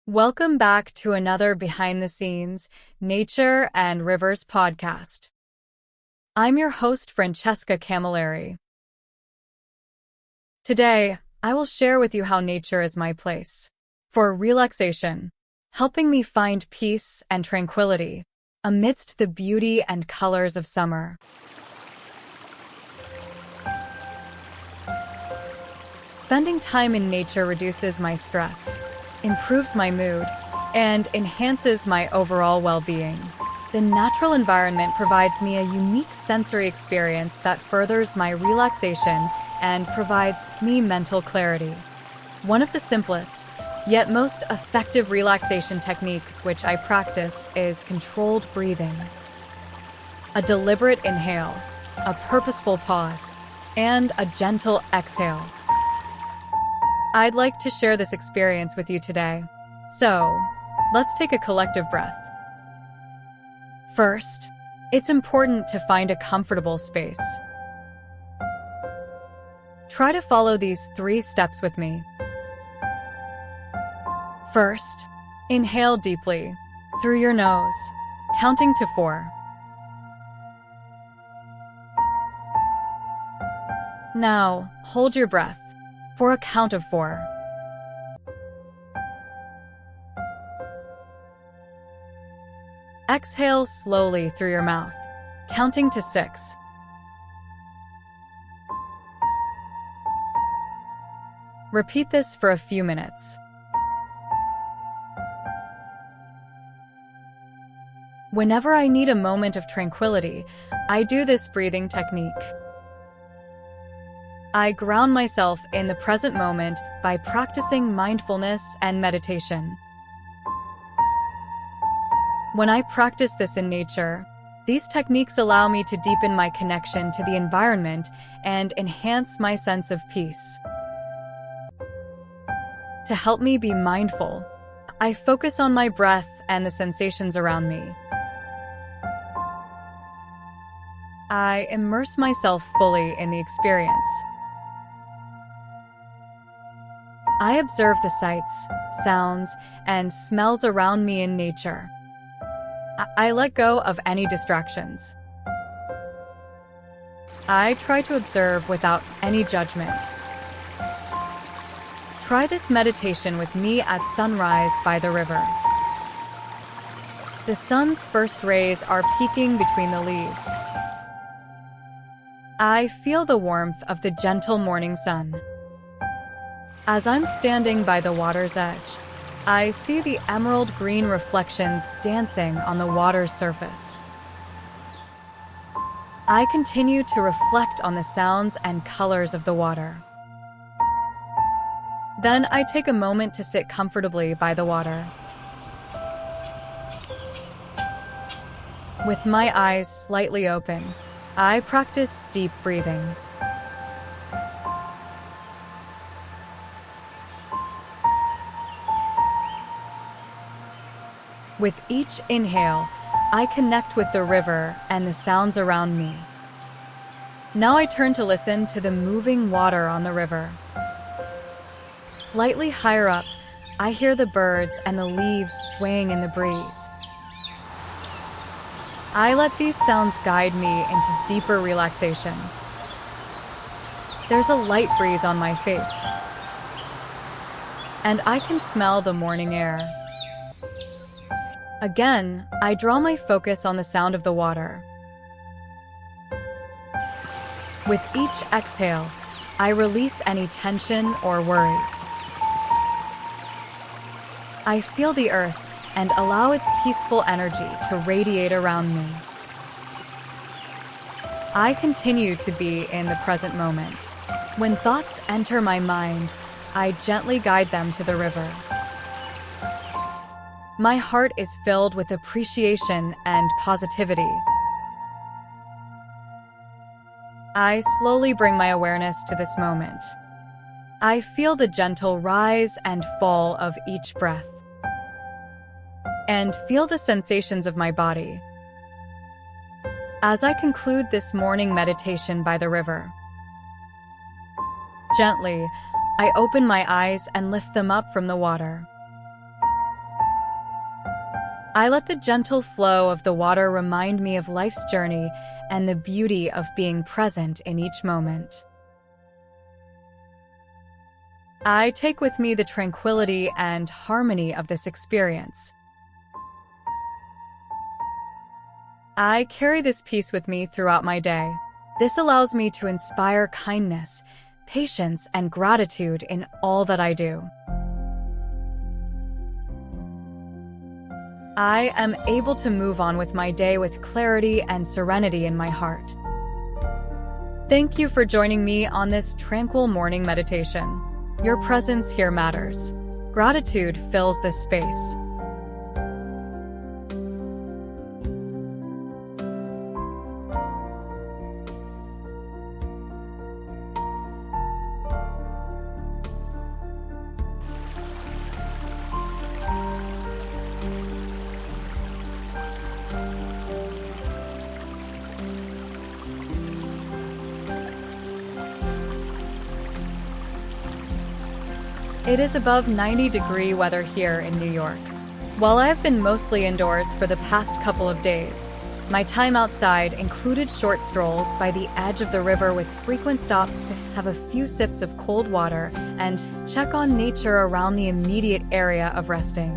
Welcome back to another behind the scenes Nature and Rivers podcast. I'm your host, Francesca Camilleri. Today, I will share with you how nature is my place for relaxation, helping me find peace and tranquility amidst the beauty and colors of summer. Spending time in nature reduces my stress, improves my mood, and enhances my overall well-being. The natural environment provides me a unique sensory experience that furthers my relaxation and provides me mental clarity. One of the simplest, yet most effective relaxation techniques which I practice is controlled breathing. A deliberate inhale, a purposeful pause, and a gentle exhale. I'd like to share this experience with you today. So, let's take a collective breath. First, it's important to find a comfortable space. Try to follow these 3 steps with me. First, inhale deeply through your nose, counting to 4. Now, hold your breath for a count of 4. Exhale slowly through your mouth, counting to 6. Repeat this for a few minutes. Whenever I need a moment of tranquility, I do this breathing technique. I ground myself in the present moment by practicing mindfulness and meditation. When I practice this in nature, these techniques allow me to deepen my connection to the environment and enhance my sense of peace. To help me be mindful, I focus on my breath and the sensations around me. I immerse myself fully in the experience. I observe the sights, sounds, and smells around me in nature. I let go of any distractions. I try to observe without any judgment. Try this meditation with me at sunrise by the river. The sun's first rays are peeking between the leaves. I feel the warmth of the gentle morning sun. As I'm standing by the water's edge, I see the emerald green reflections dancing on the water's surface. I continue to reflect on the sounds and colors of the water. Then I take a moment to sit comfortably by the water. With my eyes slightly open, I practice deep breathing. With each inhale, I connect with the river and the sounds around me. Now I turn to listen to the moving water on the river. Slightly higher up, I hear the birds and the leaves swaying in the breeze. I let these sounds guide me into deeper relaxation. There's a light breeze on my face, and I can smell the morning air. Again, I draw my focus on the sound of the water. With each exhale, I release any tension or worries. I feel the earth and allow its peaceful energy to radiate around me. I continue to be in the present moment. When thoughts enter my mind, I gently guide them to the river. My heart is filled with appreciation and positivity. I slowly bring my awareness to this moment. I feel the gentle rise and fall of each breath, and feel the sensations of my body. As I conclude this morning meditation by the river, gently, I open my eyes and lift them up from the water. I let the gentle flow of the water remind me of life's journey and the beauty of being present in each moment. I take with me the tranquility and harmony of this experience. I carry this peace with me throughout my day. This allows me to inspire kindness, patience, and gratitude in all that I do. I am able to move on with my day with clarity and serenity in my heart. Thank you for joining me on this tranquil morning meditation. Your presence here matters. Gratitude fills this space. It is above 90-degree weather here in New York. While I have been mostly indoors for the past couple of days, my time outside included short strolls by the edge of the river with frequent stops to have a few sips of cold water and check on nature around the immediate area of resting.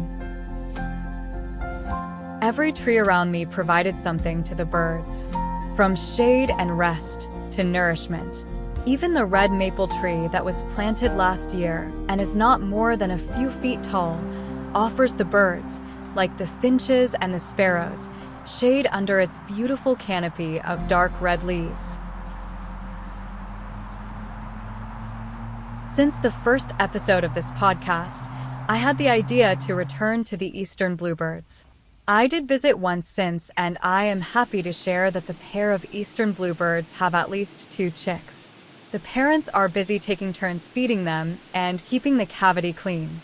Every tree around me provided something to the birds, from shade and rest to nourishment. Even the red maple tree that was planted last year and is not more than a few feet tall offers the birds, like the finches and the sparrows, shade under its beautiful canopy of dark red leaves. Since the first episode of this podcast, I had the idea to return to the eastern bluebirds. I did visit once since, and I am happy to share that the pair of eastern bluebirds have at least 2 chicks. The parents are busy taking turns feeding them and keeping the cavity clean.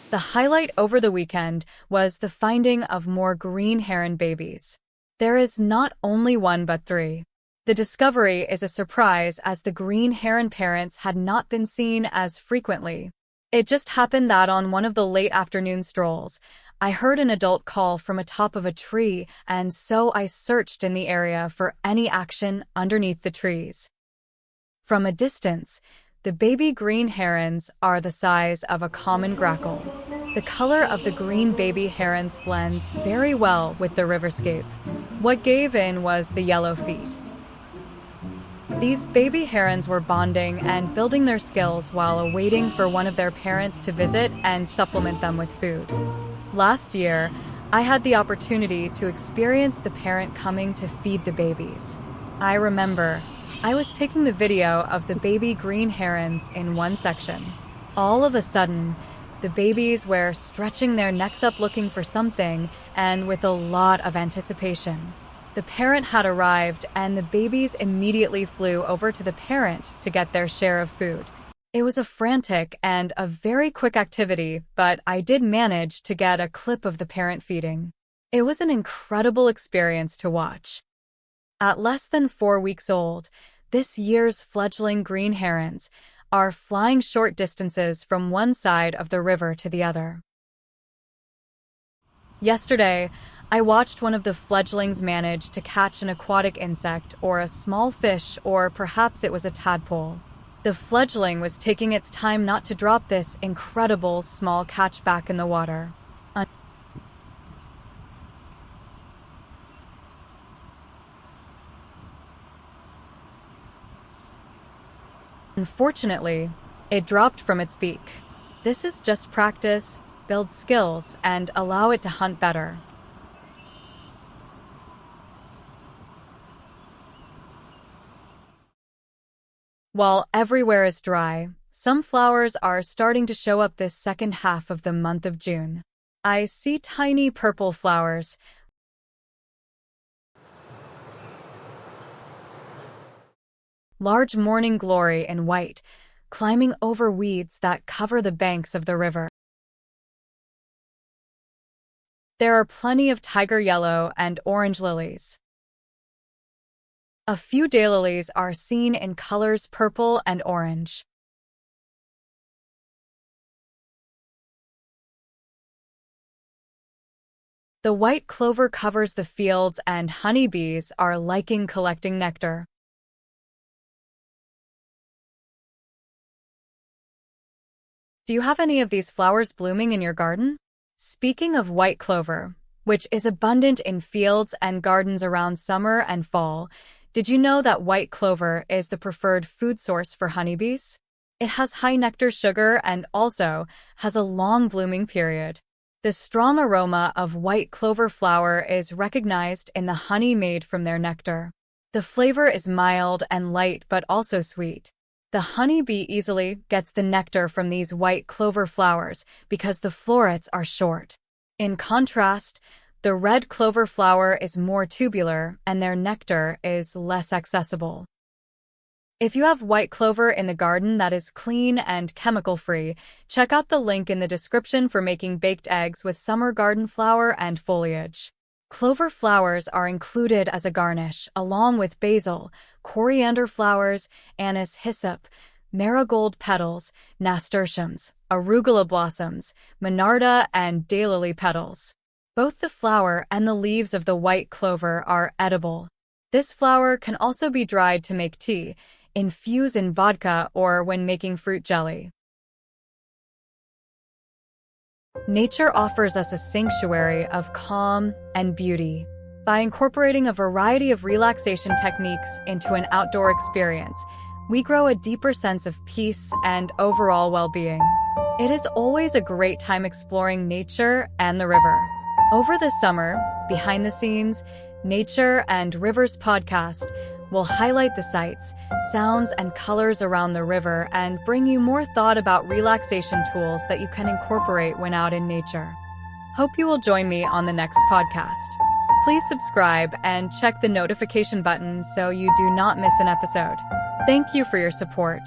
The highlight over the weekend was the finding of more green heron babies. There is not only 1 but 3. The discovery is a surprise as the green heron parents had not been seen as frequently. It just happened that on one of the late afternoon strolls, I heard an adult call from atop of a tree, and so I searched in the area for any action underneath the trees. From a distance, the baby green herons are the size of a common grackle. The color of the green baby herons blends very well with the riverscape. What gave in was the yellow feet. These baby herons were bonding and building their skills while awaiting for one of their parents to visit and supplement them with food. Last year, I had the opportunity to experience the parent coming to feed the babies. I remember I was taking the video of the baby green herons in one section. All of a sudden, the babies were stretching their necks up looking for something, and with a lot of anticipation. The parent had arrived, and the babies immediately flew over to the parent to get their share of food. It was a frantic and a very quick activity, but I did manage to get a clip of the parent feeding. It was an incredible experience to watch. At less than 4 weeks old, this year's fledgling green herons are flying short distances from one side of the river to the other. Yesterday, I watched one of the fledglings manage to catch an aquatic insect or a small fish, or perhaps it was a tadpole. The fledgling was taking its time not to drop this incredible small catch back in the water. Unfortunately, it dropped from its beak. This is just practice, build skills, and allow it to hunt better. While everywhere is dry, some flowers are starting to show up this second half of the month of June. I see tiny purple flowers, large morning glory in white, climbing over weeds that cover the banks of the river. There are plenty of tiger yellow and orange lilies. A few daylilies are seen in colors purple and orange. The white clover covers the fields and honeybees are liking collecting nectar. Do you have any of these flowers blooming in your garden? Speaking of white clover, which is abundant in fields and gardens around summer and fall, did you know that white clover is the preferred food source for honeybees? It has high nectar sugar and also has a long blooming period. The strong aroma of white clover flower is recognized in the honey made from their nectar. The flavor is mild and light but also sweet. The honeybee easily gets the nectar from these white clover flowers because the florets are short. In contrast, the red clover flower is more tubular and their nectar is less accessible. If you have white clover in the garden that is clean and chemical-free, check out the link in the description for making baked eggs with summer garden flower and foliage. Clover flowers are included as a garnish, along with basil, coriander flowers, anise hyssop, marigold petals, nasturtiums, arugula blossoms, monarda, and daylily petals. Both the flower and the leaves of the white clover are edible. This flower can also be dried to make tea, infuse in vodka, or when making fruit jelly. Nature offers us a sanctuary of calm and beauty. By incorporating a variety of relaxation techniques into an outdoor experience, we grow a deeper sense of peace and overall well-being. It is always a great time exploring nature and the river. Over the summer, Behind the Scenes, Nature and Rivers podcast will highlight the sights, sounds, and colors around the river and bring you more thought about relaxation tools that you can incorporate when out in nature. Hope you will join me on the next podcast. Please subscribe and check the notification button so you do not miss an episode. Thank you for your support.